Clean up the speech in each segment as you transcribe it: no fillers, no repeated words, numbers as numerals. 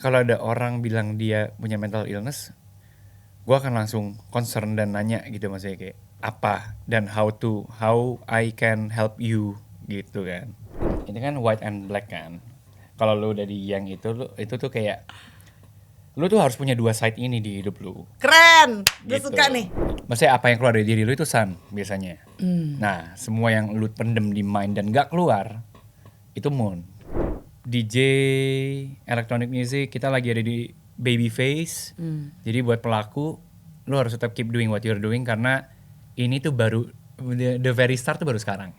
kalau ada orang bilang dia punya mental illness, gue akan langsung concern dan nanya gitu, maksudnya kayak apa dan how I can help you gitu kan. Ini kan white and black kan. Kalau lu udah di yang itu tuh kayak lu tuh harus punya dua side ini di hidup lu. Keren, gue Gitu. suka nih. Maksudnya apa yang keluar dari diri lu itu sun biasanya. Nah, semua yang lu pendem di mind dan gak keluar itu moon. DJ electronic music kita lagi ada di baby phase. Jadi buat pelaku lu harus tetap keep doing what you're doing karena ini tuh baru the very start tuh baru sekarang.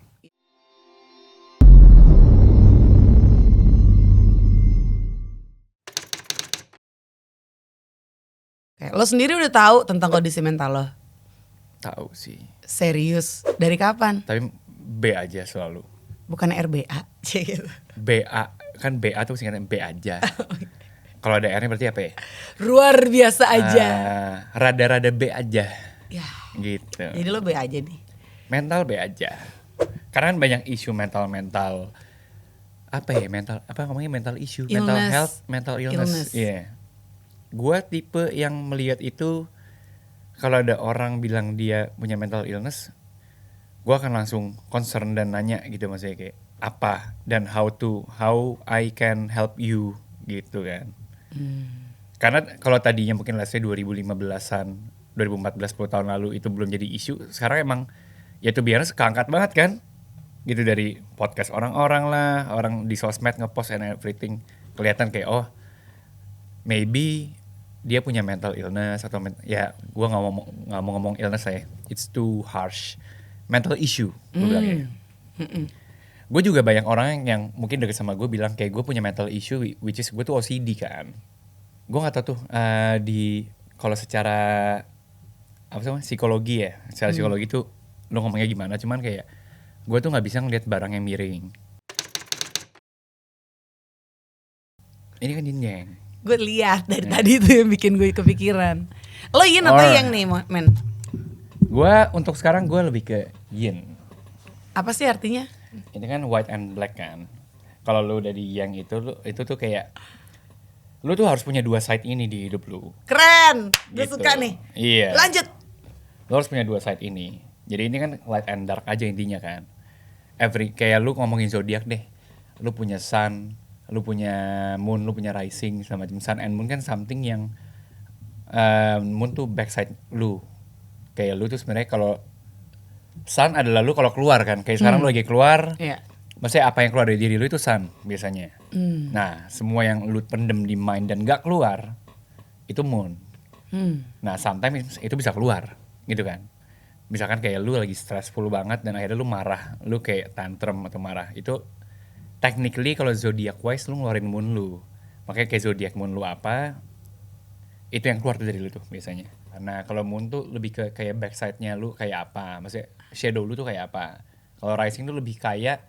Kayak lo sendiri udah tahu tentang kondisi mental lo? Tahu sih. Serius? Dari kapan? Tapi B aja selalu. Bukan RBA gitu. BA kan BA tuh singkatan B aja. Kalau ada R-nya berarti apa ya? Luar biasa aja. Rada-rada B aja. Ya. Gitu. Jadi lo B aja nih. Mental B aja. Karena kan banyak isu mental apa ya, ngomongnya mental issue, mental Illness. health, mental illness. Iya. Gua tipe yang melihat itu kalau ada orang bilang dia punya mental illness, gua akan langsung concern dan nanya gitu, maksudnya kayak apa dan how I can help you gitu kan. Karena kalau tadinya mungkin let's say 2015-an, 2014, 10 tahun lalu itu belum jadi isu, sekarang emang ya tuh biasa keangkat banget kan. Gitu dari podcast orang-orang lah, orang di sosmed ngepost and everything, kelihatan kayak oh maybe dia punya mental illness atau ya gue nggak mau ngomong illness ya, it's too harsh, mental issue gue bilangnya. Gue juga banyak orang yang mungkin deket sama gue bilang kayak gue punya mental issue, which is gue tuh OCD kan. Gue nggak tahu tuh di kalau secara apa sih psikologi ya, secara psikologi tuh lo ngomongnya gimana, cuman kayak gue tuh nggak bisa ngeliat barang yang miring. Ini kan yin yang. Gue lihat dari tadi tuh yang bikin gue kepikiran. Lo yin atau yang nih, men? Gue untuk sekarang gue lebih ke yin. Apa sih artinya? Ini kan white and black kan. Kalau lu udah di yang itu tuh kayak lu tuh harus punya dua side ini di hidup lu. Keren, gue Gitu. suka nih. Iya. Lanjut. Lu harus punya dua side ini. Jadi ini kan light and dark aja intinya kan. Kayak lu ngomongin zodiak deh. Lu punya sun, lu punya moon, lu punya rising sama macam. Sun and moon kan something yang moon tuh backside lu. Kayak lu tuh sebenarnya kalau sun adalah lu kalau keluar kan. Kayak sekarang lu lagi keluar. Iya. Maksudnya apa yang keluar dari diri lu itu sun biasanya. Nah, semua yang lu pendem di mind dan gak keluar itu moon. Nah, sometimes itu bisa keluar gitu kan. Misalkan kayak lu lagi stressful banget dan akhirnya lu marah, lu kayak tantrum atau marah. Itu technically kalau zodiac wise lu ngeluarin moon lu. Makanya kayak zodiac moon lu apa, itu yang keluar dari lu tuh biasanya. Nah, kalau moon tuh lebih ke kayak backside-nya lu kayak apa, maksudnya shadow lu tuh kayak apa. Kalau rising tuh lebih kayak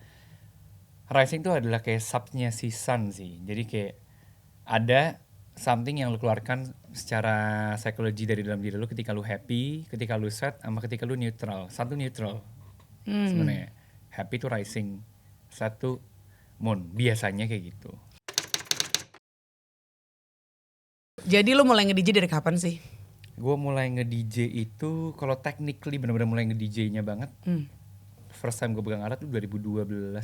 rising tuh adalah kayak subnya si sun sih. Jadi kayak ada something yang lu keluarkan secara psikologi dari dalam diri lu ketika lu happy, ketika lu sad, sama ketika lu neutral. Sun tuh neutral sebenarnya. Happy tuh rising, sad tuh moon. Biasanya kayak gitu. Jadi lo mulai nge-DJ dari kapan sih? Gue mulai nge-DJ itu kalau technically benar-benar mulai nge-DJ-nya banget. First time gue pegang alat tuh 2012-13.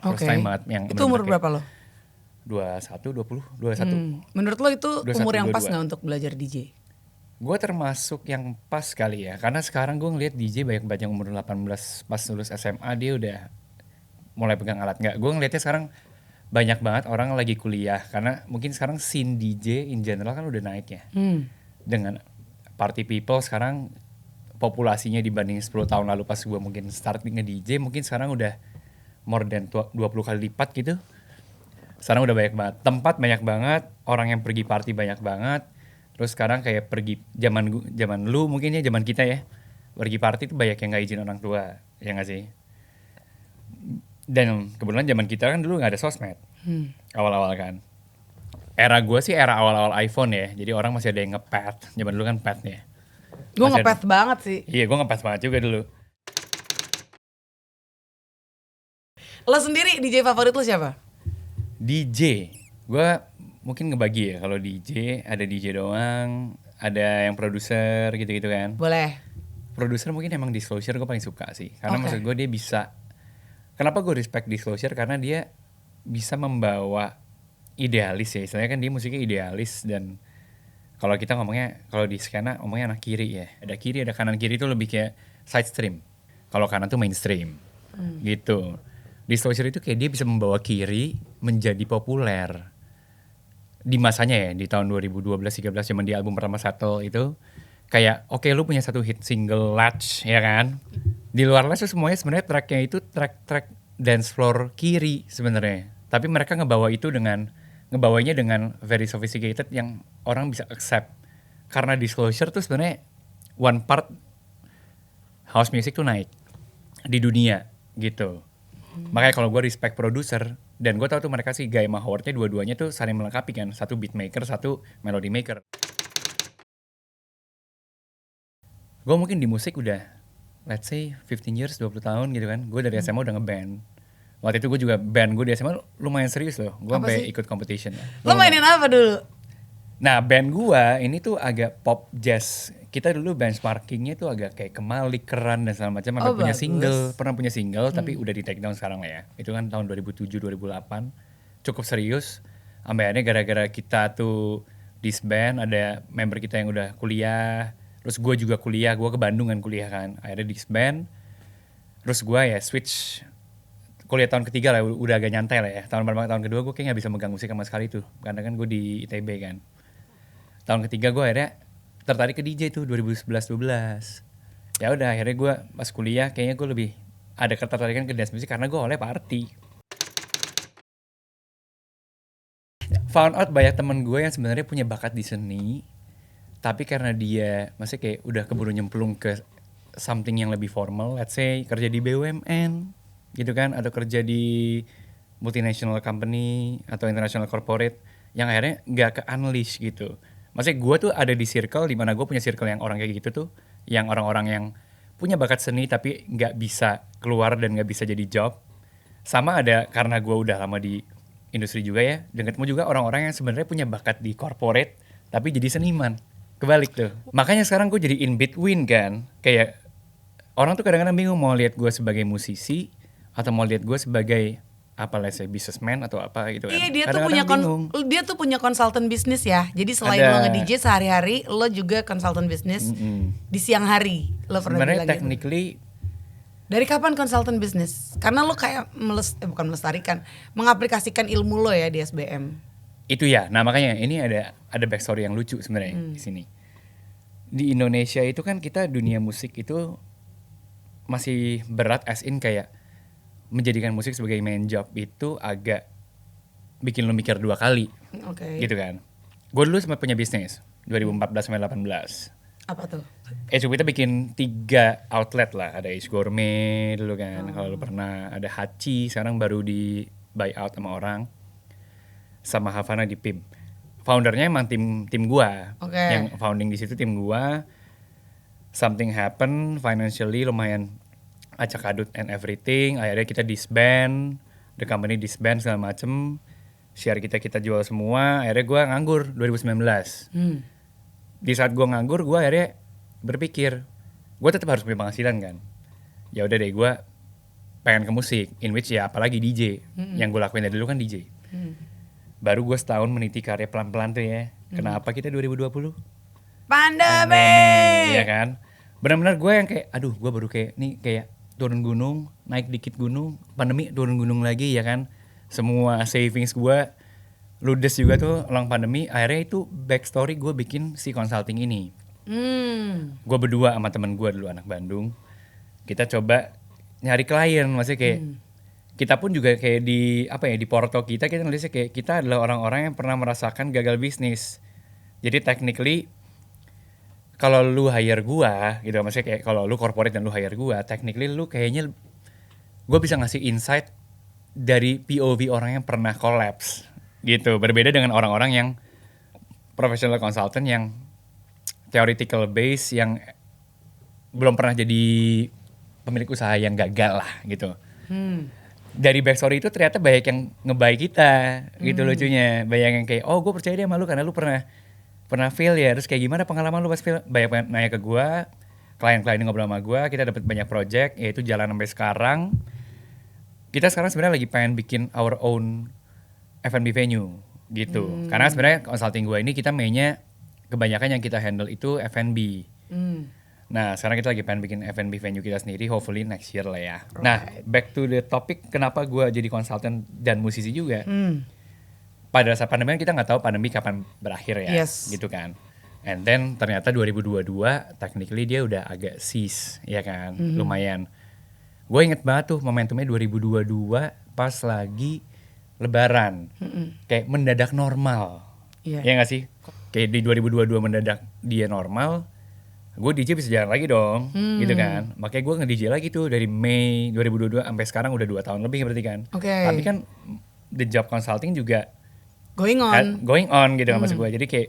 First time banget yang itu umur berapa lo? 21. Menurut lo itu 21, umur yang pas 22. gak untuk belajar DJ? Gue termasuk yang pas kali ya. Karena sekarang gue ngeliat DJ banyak yang umur 18 pas lulus SMA dia udah mulai pegang alat. Nggak, gue ngeliatnya sekarang banyak banget orang lagi kuliah. Karena mungkin sekarang scene DJ in general kan udah naik ya. Dengan party people sekarang populasinya dibanding 10 tahun lalu pas gue mungkin start nge-DJ mungkin sekarang udah more than 20 kali lipat gitu. Sekarang udah banyak banget tempat, banyak banget orang yang pergi party, banyak banget. Terus sekarang kayak pergi zaman lu mungkin ya, zaman kita ya, pergi party tuh banyak yang nggak izin orang tua, ya nggak sih? Dan kebetulan zaman kita kan dulu nggak ada sosmed, awal-awal kan. Era gue sih era awal-awal iPhone ya, jadi orang masih ada yang nge-pad. Zaman dulu kan pad ya. Gue nge-pad banget sih. Iya, gue nge-pad banget juga dulu. Lo sendiri DJ favorit lo siapa? DJ, gue mungkin ngebagi ya, kalau DJ ada DJ doang, ada yang produser gitu-gitu kan. Boleh. Produser mungkin emang Disclosure gue paling suka sih, karena Oke. maksud gue dia bisa. Kenapa gue respect Disclosure? Karena dia bisa membawa idealis ya, istilahnya kan dia musiknya idealis, dan kalau kita ngomongnya, kalau di skena ngomongnya anak kiri ya, ada kiri ada kanan. Kiri itu lebih kayak side stream, kalau kanan tuh mainstream gitu. Disclosure itu kayak dia bisa membawa kiri menjadi populer di masanya ya, di tahun 2012-13 zaman di album pertama Settle itu. Kayak oke, lu punya satu hit single Latch ya kan, di luar Latch tuh semuanya sebenarnya tracknya itu track dance floor kiri sebenarnya, tapi mereka ngebawanya dengan very sophisticated yang orang bisa accept. Karena Disclosure tuh sebenarnya one part house music tuh naik di dunia gitu. Makanya kalau gue respect produser, dan gue tau tuh mereka sih Guy sama Howard-nya dua-duanya tuh saling melengkapi kan, satu beat maker, satu melody maker. Gue mungkin di musik udah let's say 15 years, 20 tahun gitu kan. Gue dari SMA udah ngeband. Waktu itu gue juga band gue di SMA lumayan serius loh. Gue Apa sampai sih? ikut competition. Lo mainin apa dulu? Nah band gue ini tuh agak pop jazz. Kita dulu benchmarkingnya tuh agak kayak Kemalik, Keran dan segala macam. Sampai Oh, punya bagus. single, pernah punya single tapi udah di take down sekarang lah ya. Itu kan tahun 2007-2008. Cukup serius. Sampai akhirnya gara-gara kita tuh disband, ada member kita yang udah kuliah. Terus gue juga kuliah, gue ke Bandung kan kuliah kan. Akhirnya disband. Terus gue ya switch kuliah tahun ketiga lah, udah agak nyantai lah ya. Tahun pertama, tahun kedua gue kayak gak bisa megang musik sama sekali tuh. Karena kan gue di ITB kan. Tahun ketiga gue akhirnya tertarik ke DJ tuh 2011-12. Ya udah akhirnya gue pas kuliah kayaknya gue lebih ada ketertarikan ke dance music karena gue oleh party. Found out banyak temen gue yang sebenarnya punya bakat di seni, tapi karena dia masih kayak udah keburu nyemplung ke something yang lebih formal, let's say kerja di BUMN gitu kan, atau kerja di multinational company atau international corporate, yang akhirnya nggak ke unleash gitu. Maksudnya gue tuh ada di circle di mana gue punya circle yang orang kayak gitu tuh, yang orang-orang yang punya bakat seni tapi nggak bisa keluar dan nggak bisa jadi job. Sama ada karena gue udah lama di industri juga ya, dan ketemu juga orang-orang yang sebenarnya punya bakat di corporate tapi jadi seniman. Kebalik tuh. Makanya sekarang gue jadi in between kan. Kayak orang tuh kadang-kadang bingung mau lihat gue sebagai musisi atau mau lihat gue sebagai apa lah, businessman atau apa gitu kan. Iya, dia tuh Kadang-kadang punya dia tuh punya konsultan bisnis ya. Jadi selain Ada. lo nge-DJ sehari-hari, lo juga konsultan bisnis di siang hari. Lo pernah sebenarnya bilang gitu. technically Dari kapan konsultan bisnis? Karena lo kayak bukan melestarikan, mengaplikasikan ilmu lo ya di SBM. itu ya. Nah makanya ini ada backstory yang lucu sebenarnya di sini. Di Indonesia itu kan kita dunia musik itu masih berat, as in kayak menjadikan musik sebagai main job itu agak bikin lo mikir dua kali. Oke. Gitu kan. Gue dulu sempat punya bisnis 2014-2018. Apa tuh? Age kita bikin 3 outlet lah. Ada Age Gourmet dulu kan. Kalau lu pernah, ada Hachi, sekarang baru di buy out sama orang. Sama Havana di PIM. Foundernya emang tim gua. Oke. Yang founding di situ tim gua. Something happen financially lumayan acak adut and everything. Akhirnya kita disband, the company disband segala macem. Share kita jual semua. Akhirnya gua nganggur 2019. Di saat gue nganggur, gue akhirnya berpikir gue tetap harus punya penghasilan kan. Ya udah deh, gue pengen ke musik, in which ya apalagi DJ. Yang gue lakuin dari dulu kan DJ. Baru gue setahun meniti karya pelan-pelan tuh ya. Kenapa kita 2020? Pandemi. Iya kan. Benar-benar gue yang kayak, aduh gue baru kayak nih kayak turun gunung, naik dikit gunung, pandemi turun gunung lagi ya kan. Semua savings gue ludes juga tuh long pandemi. Akhirnya itu backstory gue bikin si consulting ini. Gue berdua sama temen gue dulu anak Bandung. Kita coba nyari klien, maksudnya kayak kita pun juga kayak di apa ya, di porto kita nulisnya kayak kita adalah orang-orang yang pernah merasakan gagal bisnis. Jadi technically kalau lu hire gue gitu, maksudnya kayak kalau lu corporate dan lu hire gue, technically lu kayaknya gue bisa ngasih insight dari POV orang yang pernah collapse gitu. Berbeda dengan orang-orang yang professional consultant yang theoretical base, yang belum pernah jadi pemilik usaha yang gagal lah gitu. dari backstory itu ternyata banyak yang ngebaik kita gitu lucunya. Banyak yang kayak, oh gue percaya dia sama lu karena lu pernah fail ya, terus kayak gimana pengalaman lu pas fail, banyak nanya ke gue, klien-klien ngobrol sama gue, kita dapat banyak project, yaitu jalan sampai sekarang. Kita sekarang sebenarnya lagi pengen bikin our own F&B venue gitu, karena sebenarnya consulting gue ini kita mainnya kebanyakan yang kita handle itu F&B. Nah sekarang kita lagi pengen bikin F&B venue kita sendiri, hopefully next year lah ya. Nah back to the topic, kenapa gue jadi konsultan dan musisi juga. Pada saat pandemi kita nggak tahu pandemi kapan berakhir ya, gitu kan. And then ternyata 2022 technically dia udah agak cease, ya kan, lumayan. Gue inget banget tuh momentumnya 2022 pas lagi Lebaran, kayak mendadak normal, ya nggak sih? Kayak di 2022 mendadak dia normal, gue DJ bisa jalan lagi dong, gitu kan. Makanya gue nge-DJ lagi tuh dari Mei 2022 sampai sekarang udah 2 tahun lebih berarti kan. Tapi kan the job consulting juga going on gitu kan maksud gue. Jadi kayak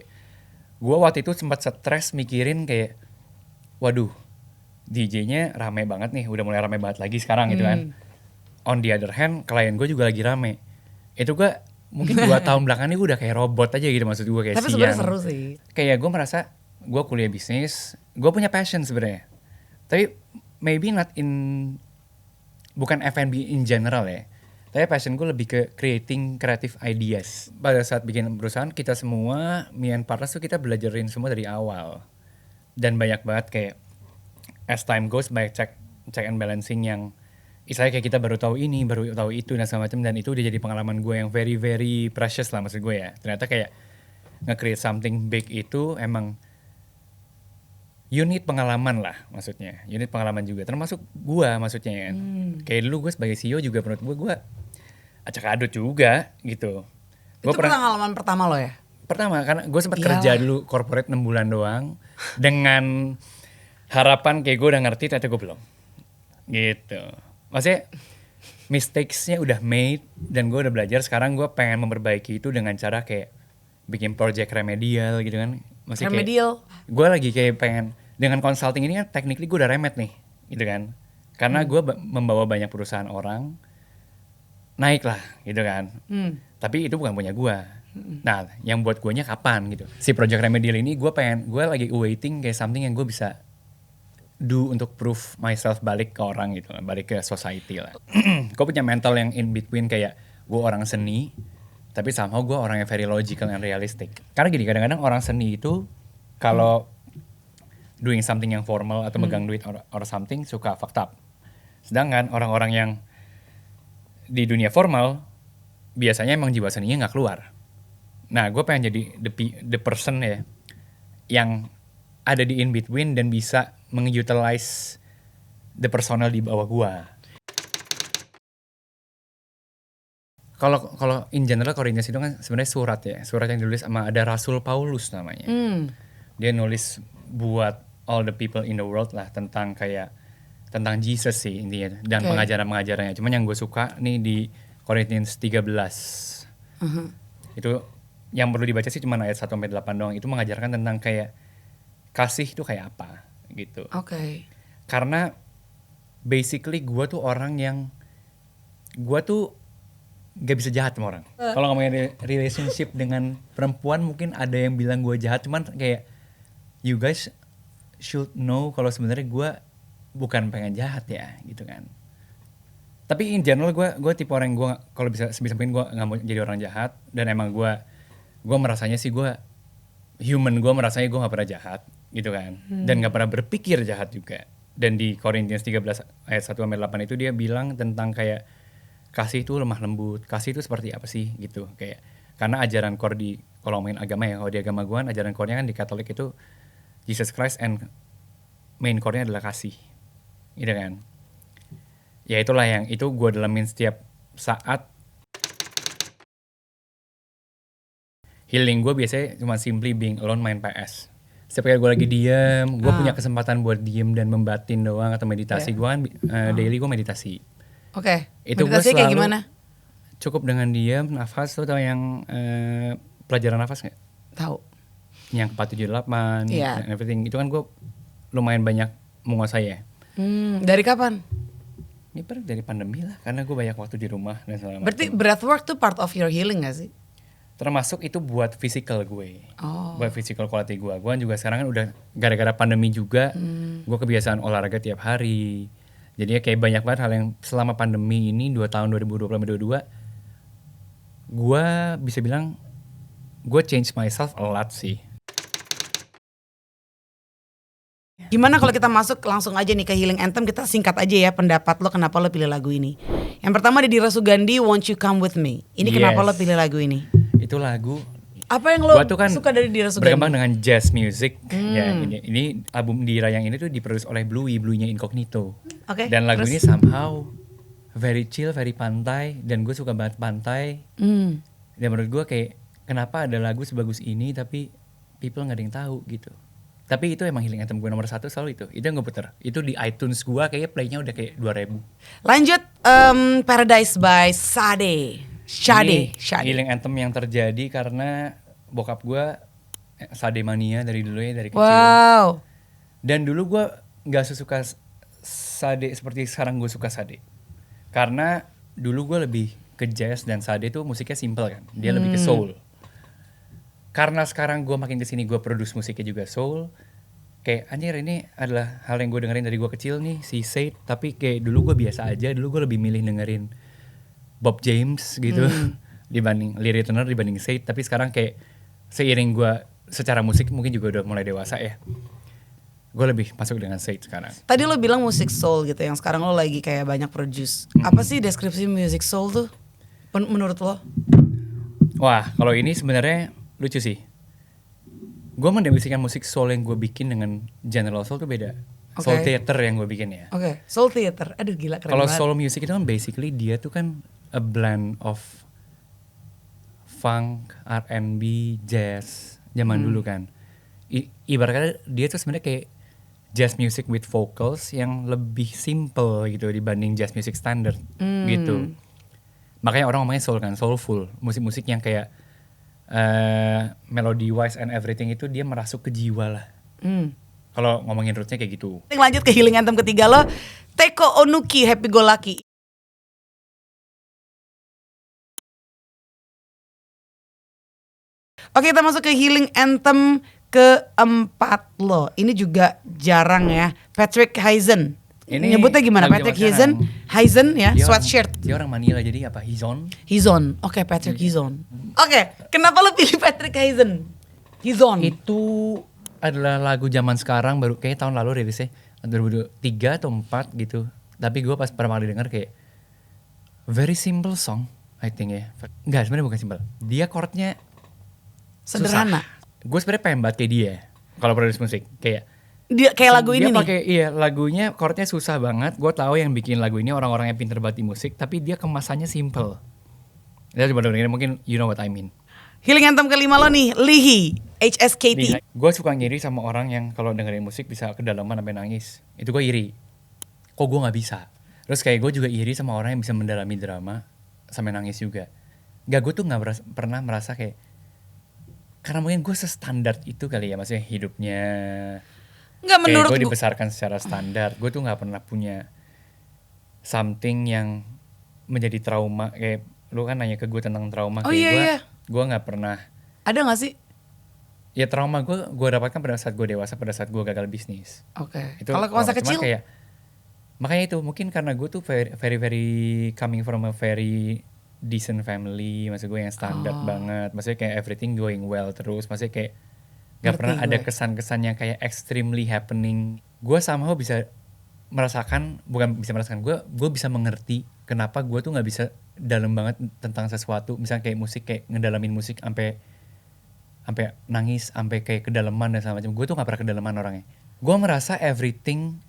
gue waktu itu sempat stres mikirin kayak, waduh DJ-nya rame banget nih, udah mulai rame banget lagi sekarang gitu kan. On the other hand, klien gue juga lagi rame. Itu gue mungkin 2 tahun belakangan ini gue udah kayak robot aja gitu maksud gue, kayak tapi sebenarnya seru sih. Kayak gue merasa gue kuliah bisnis, gue punya passion sebenarnya. Tapi maybe not in, bukan F&B in general ya. Tapi passion gue lebih ke creating creative ideas. Pada saat bikin perusahaan kita semua, me and partners tuh kita belajarin semua dari awal. Dan banyak banget kayak as time goes, banyak check and balancing yang istilahnya kayak kita baru tahu ini, baru tahu itu dan segala macam, dan itu udah jadi pengalaman gue yang very very precious lah maksud gue ya. Ternyata kayak nge-create something big itu emang unit pengalaman lah maksudnya. Unit pengalaman juga termasuk gue maksudnya kan. Kayak dulu gue sebagai CEO juga menurut gue acak-adut juga gitu. Itu pengalaman pertama lo ya? Pertama, karena gue sempat kerja dulu corporate 6 bulan doang dengan harapan kayak gue udah ngerti, ternyata gue belum gitu. Maksudnya mistakes-nya udah made dan gue udah belajar. Sekarang gue pengen memperbaiki itu dengan cara kayak bikin project remedial gitu kan. Maksudnya remedial? Gue lagi kayak pengen, dengan consulting ini kan technically gue udah remed nih gitu kan. Karena gue membawa banyak perusahaan orang naik lah gitu kan. Tapi itu bukan punya gue. Nah yang buat guanya kapan gitu. Si project remedial ini gue lagi waiting kayak something yang gue bisa do untuk prove myself balik ke orang gitu, balik ke society lah. Gue punya mental yang in between, kayak gue orang seni, tapi somehow gue orang yang very logical and realistic. Karena gini, kadang-kadang orang seni itu kalau doing something yang formal atau megang duit or something suka fucked up. Sedangkan orang-orang yang di dunia formal biasanya emang jiwa seninya nggak keluar. Nah, gue pengen jadi the person ya yang ada di in between dan bisa mengutilize the personal di bawah gue. Kalau in general Korintus itu kan sebenarnya surat yang ditulis sama ada Rasul Paulus namanya. Dia nulis buat all the people in the world lah tentang Jesus sih intinya dan pengajaran-pengajarannya. Cuman yang gue suka nih di Korintus 13. Itu yang perlu dibaca sih cuma ayat 1-8 doang. Itu mengajarkan tentang kayak kasih itu kayak apa gitu. Karena basically gue tuh orang yang gak bisa jahat sama orang. Kalau ngomongin relationship dengan perempuan mungkin ada yang bilang gue jahat, cuman kayak you guys should know kalau sebenarnya gue bukan pengen jahat ya gitu kan. Tapi in general gue tipe orang yang gue kalau bisa sebisa mungkin gue nggak mau jadi orang jahat, dan emang gue merasanya sih gue human, gue merasanya gue nggak pernah jahat gitu kan, dan nggak pernah berpikir jahat juga. Dan di Korintus 13 ayat 1-8 itu dia bilang tentang kayak kasih itu lemah lembut, kasih itu seperti apa sih gitu. Kayak karena ajaran core di, kalau ngomongin agama ya, kalau di agama gue ajaran core-nya kan di Katolik itu Jesus Christ and main core-nya adalah kasih gitu kan. Ya itulah yang itu gue dalamin setiap saat. Healing gue biasanya cuma simply being alone main PS. Setiap kali gue lagi diem, gue punya kesempatan buat diem dan membatin doang atau meditasi. Gue kan daily gue meditasi. Itu meditasi kayak gimana? Cukup dengan diem, nafas. Lo tau yang pelajaran nafas gak? Tahu. Yang 478 and everything. Itu kan gue lumayan banyak menguasai ya. Dari kapan? Ini dari pandemi lah, karena gue banyak waktu di rumah dan segala macam. Berarti breathwork tuh part of your healing gak sih? Termasuk itu buat physical gue, buat Oh. physical quality gue. Gue juga sekarang kan udah gara-gara pandemi juga, gue kebiasaan olahraga tiap hari. Jadi kayak banyak banget hal yang selama pandemi ini 2 tahun 2020-2022, gue bisa bilang gue change myself a lot sih. Gimana kalau kita masuk langsung aja nih ke Healing Anthem, kita singkat aja ya pendapat lo kenapa lo pilih lagu ini. Yang pertama ada Dira Sugandi, Won't You Come With Me. Ini kenapa Yes. lo pilih lagu ini? Itu lagu Apa yang lo gua tuh kan suka dari Dira Sugandi? berkembang dengan jazz music. Ya, ini album Dira yang ini tuh diproduksi oleh Bluey-nya Incognito. Oke, Dan lagu terus? ini somehow very chill, very pantai, dan gue suka banget pantai. Dan menurut gue kayak kenapa ada lagu sebagus ini tapi people nggak ada yang tahu gitu. Tapi itu emang healing anthem gue nomor 1 selalu itu. Itu yang gue puter. Itu di iTunes gue kayaknya playnya udah kayak 2000. Lanjut Paradise by Sade. Ini Sade. healing anthem yang terjadi karena bokap gue Sade mania dari dulu ya, dari kecil. Wow. Dan dulu gue nggak sesuka Sade seperti sekarang gue suka Sade. Karena dulu gue lebih ke jazz dan Sade tuh musiknya simple kan. Dia lebih ke soul. Karena sekarang gue makin kesini gue produce musiknya juga soul. Kayak anjir ini adalah hal yang gue dengerin dari gue kecil nih, si Said. Tapi kayak dulu gue biasa aja, dulu gue lebih milih dengerin Bob James gitu. Dibanding Lee Ritenour dibanding Said. Tapi sekarang kayak seiring gue secara musik mungkin juga udah mulai dewasa ya. Gue lebih masuk dengan Said sekarang. Tadi lo bilang musik soul gitu, yang sekarang lo lagi kayak banyak produce. Apa sih deskripsi music soul tuh menurut lo? Wah, kalau ini sebenarnya lucu sih. Gue mendefinisikan musik soul yang gue bikin dengan general soul tuh beda. Soul Oke. theater yang gue bikin ya. Oke, soul theater. Aduh gila keren Kalau banget. soul music itu kan basically dia tuh kan a blend of funk, R&B, jazz zaman dulu kan. Ibaratnya dia tuh sebenarnya kayak jazz music with vocals yang lebih simple gitu dibanding jazz music standard gitu. Makanya orang ngomongnya soul kan, soulful. Musik-musik yang kayak melody wise and everything itu dia merasuk ke jiwa lah. Kalau ngomongin rootsnya kayak gitu. Lanjut ke Healing Anthem ketiga lo, Teko Onuki, Happy Go Lucky. Oke, kita masuk ke Healing Anthem keempat lo. Ini juga jarang ya, Patrick Hyzen. Ini Nyebutnya gimana? lagu Patrick zaman Hyzen ya, Dia orang- sweatshirt. Dia orang Manila jadi apa? Hizon. Hizon. Oke, Patrick Hizon. Oke, kenapa lo pilih Patrick Hyzen? Hizon. Itu adalah lagu zaman sekarang baru kayak tahun lalu rilisnya 2003 atau 4 gitu. Tapi gue pas pertama kali denger kayak very simple song I think ya. Enggak, sebenarnya bukan simple. Dia chordnya Sederhana. Gue sebenarnya pengen banget kayak dia kalau produce musik kayak Dia kayak lagu ini dia nih. pakai lagunya chordnya susah banget. Gue tahu yang bikin lagu ini orang-orang yang pinter banget di musik, tapi dia kemasannya simple. Ya coba dengerin mungkin you know what I mean. Healing Anthem kelima lo nih, Lihi, HSKT. Gue suka ngiri sama orang yang kalau dengerin musik bisa kedalaman sampai nangis. Itu gue iri. Kok gue nggak bisa? Terus kayak gue juga iri sama orang yang bisa mendalami drama sampai nangis juga. Gak, gue tuh nggak pernah merasa kayak, karena mungkin gue sestandar itu kali ya, maksudnya hidupnya. Enggak, Kayak menurut gue gue. dibesarkan secara standar. Gue tuh nggak pernah punya something yang menjadi trauma. Kayak lu kan nanya ke gue tentang trauma. Oh, Kayak iya, iya. gue nggak pernah. Ada gak sih? Ya trauma gue dapatkan pada saat gue dewasa, pada saat gue gagal bisnis. Oke. Itu Kalau masa cuman kecil? kayak, makanya itu mungkin karena gue tuh very coming from a very decent family, maksud gue yang standar banget, maksudnya kayak everything going well terus, maksudnya kayak gak Ngerti pernah ada gue. kesan-kesan yang kayak extremely happening. Gue somehow bisa merasakan, bukan bisa merasakan, gue bisa mengerti kenapa gue tuh nggak bisa dalam banget tentang sesuatu, misalnya kayak musik, kayak ngedalamin musik sampai nangis, sampai kayak kedalaman dan segala macam. Gue tuh nggak pernah kedalaman orangnya. Gue merasa everything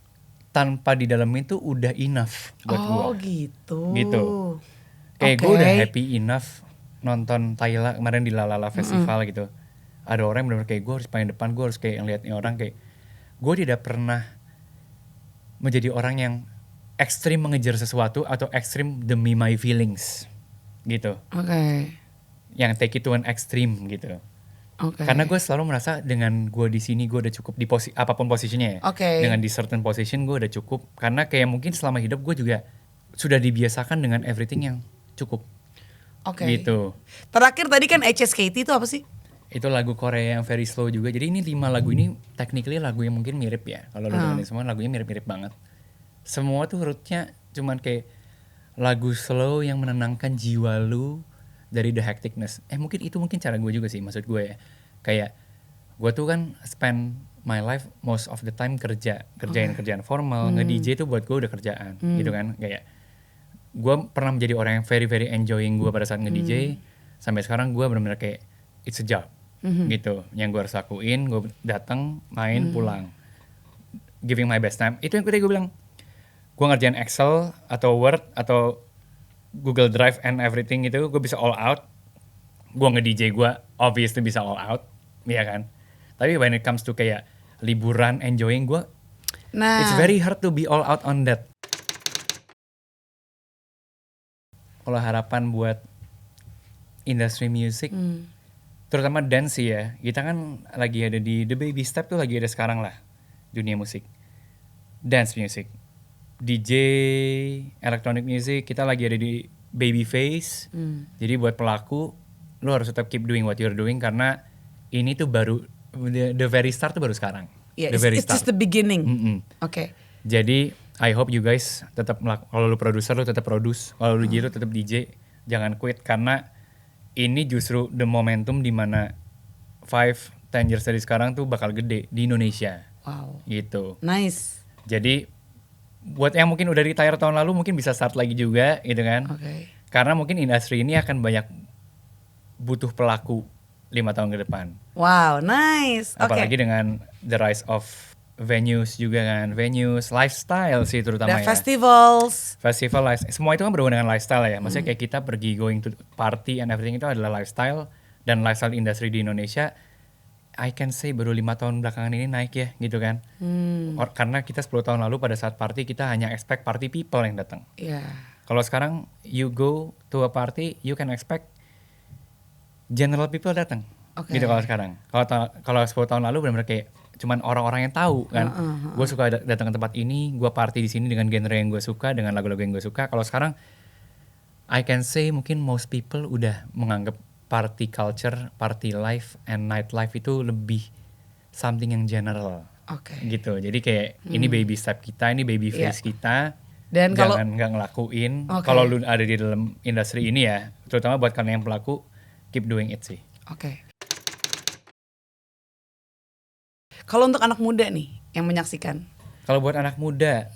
tanpa di dalam itu udah enough buat gue. Oh gitu. Gitu. Kayak gue Oke. udah happy enough nonton Thailand kemarin di Lalala Festival gitu. Ada orang yang bener-bener kayak gue harus paling depan, gue harus kayak ngeliat orang kayak, gue tidak pernah menjadi orang yang ekstrim mengejar sesuatu atau ekstrim demi my feelings gitu. Oke. Yang take it to an extreme gitu. Oke. Karena gue selalu merasa dengan gue di sini gue udah cukup di apapun posisinya ya. Oke. Dengan di certain position gue udah cukup. Karena kayak mungkin selama hidup gue juga sudah dibiasakan dengan everything yang cukup. Oke. Gitu. Terakhir tadi kan HSKT itu apa sih? Itu lagu Korea yang very slow juga. Jadi ini 5 lagu ini technically lagu yang mungkin mirip ya. Kalau lu dengerin semua lagunya mirip-mirip banget. Semua tuh rootnya cuman kayak lagu slow yang menenangkan jiwa lu dari the hecticness. Mungkin cara gue juga sih, maksud gue ya. Kayak gue tuh kan spend my life most of the time kerjain kerjaan formal, nge-DJ tuh buat gue udah kerjaan gitu kan. Kayak gue pernah menjadi orang yang very very enjoying gue pada saat nge-DJ. Sampai sekarang gue benar-benar kayak it's a job gitu. Yang gue harus lakuin, gue datang, main, pulang. Giving my best time. Itu yang tadi gue bilang. Gue ngerjain Excel atau Word atau Google Drive and everything itu gue bisa all out. Gue nge-DJ gue obviously bisa all out, ya kan. Tapi when it comes to kayak liburan, enjoying gue, it's very hard to be all out on that. Kalau harapan buat industri music, terutama dance ya, kita kan lagi ada di the baby step tuh lagi ada sekarang lah dunia musik, dance music. DJ, electronic music, kita lagi ada di baby phase. Jadi buat pelaku, lo harus tetap keep doing what you're doing karena ini tuh baru the very start tuh baru sekarang. Yeah, it's just the beginning. Oke. Jadi I hope you guys tetap kalau lu produser lu tetap produce, kalau lu DJ lu tetap DJ, jangan quit karena ini justru the momentum di mana 5-10 years dari sekarang tuh bakal gede di Indonesia. Wow. Gitu. Nice. Jadi buat yang mungkin udah retire tahun lalu mungkin bisa start lagi juga gitu kan. Karena mungkin industri ini akan banyak butuh pelaku 5 tahun ke depan. Wow, nice. Apalagi dengan the rise of venues juga kan. Venues, lifestyle sih terutama ya. Festivals. Festival, semua itu kan berhubungan dengan lifestyle ya. Maksudnya kayak kita pergi going to party and everything itu adalah lifestyle. Dan lifestyle industri di Indonesia I can say baru 5 tahun belakangan ini naik ya gitu kan. Karena kita 10 tahun lalu pada saat party kita hanya expect party people yang datang. Kalau sekarang you go to a party you can expect general people datang. Gitu kalau sekarang. Kalau 10 tahun lalu benar-benar kayak cuman orang-orang yang tahu kan. Gue suka datang ke tempat ini, gue party di sini dengan genre yang gue suka, dengan lagu-lagu yang gue suka. Kalau sekarang I can say mungkin most people udah menganggap party culture, party life, and night life itu lebih something yang general, gitu. Jadi kayak ini baby step kita, ini baby phase kita. Dan jangan nggak ngelakuin. Kalau lu ada di dalam industri ini ya, terutama buat kalian yang pelaku, keep doing it sih. Kalau untuk anak muda nih yang menyaksikan. Kalau buat anak muda.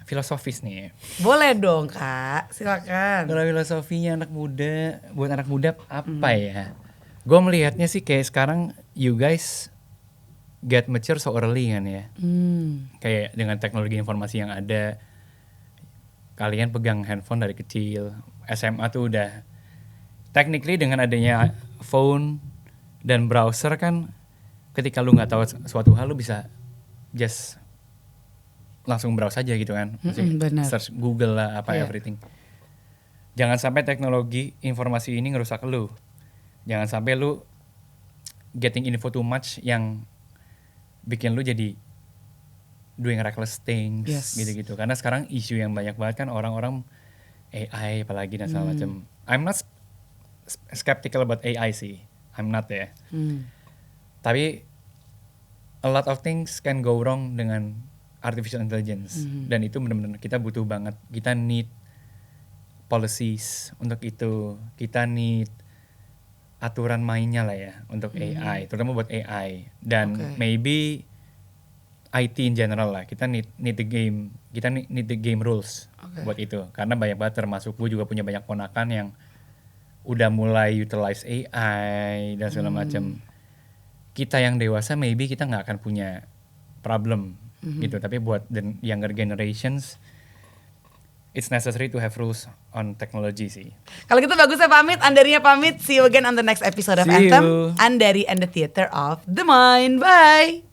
Filosofis nih. Boleh dong Kak, silakan. Kalau filosofinya anak muda, buat anak muda apa ya? Gue melihatnya sih kayak sekarang you guys get mature so early kan ya. Kayak dengan teknologi informasi yang ada, kalian pegang handphone dari kecil. SMA tuh udah, technically dengan adanya phone dan browser kan, ketika lu nggak tahu suatu hal lu bisa just langsung browse aja gitu kan, search Google lah everything. Jangan sampai teknologi informasi ini ngerusak lu. Jangan sampai lu getting info too much yang bikin lu jadi doing reckless things gitu-gitu. Karena sekarang isu yang banyak banget kan orang-orang AI apalagi dan segala macam. I'm not skeptical about AI sih, I'm not ya. Tapi a lot of things can go wrong dengan artificial intelligence, dan itu benar-benar kita butuh banget. Kita need policies untuk itu. Kita need aturan mainnya lah ya untuk AI, terutama buat AI. Dan maybe IT in general lah. Kita need the game. Kita need the game rules buat itu. Karena banyak banget, termasuk gue juga punya banyak ponakan yang udah mulai utilize AI dan segala macam. Kita yang dewasa maybe kita nggak akan punya problem. Gitu, tapi buat the younger generations it's necessary to have rules on technology sih. Kalau gitu bagus ya pamit, Andarinya pamit. See you again on the next episode of Anthem. Andari and the Theater of the Mind. Bye.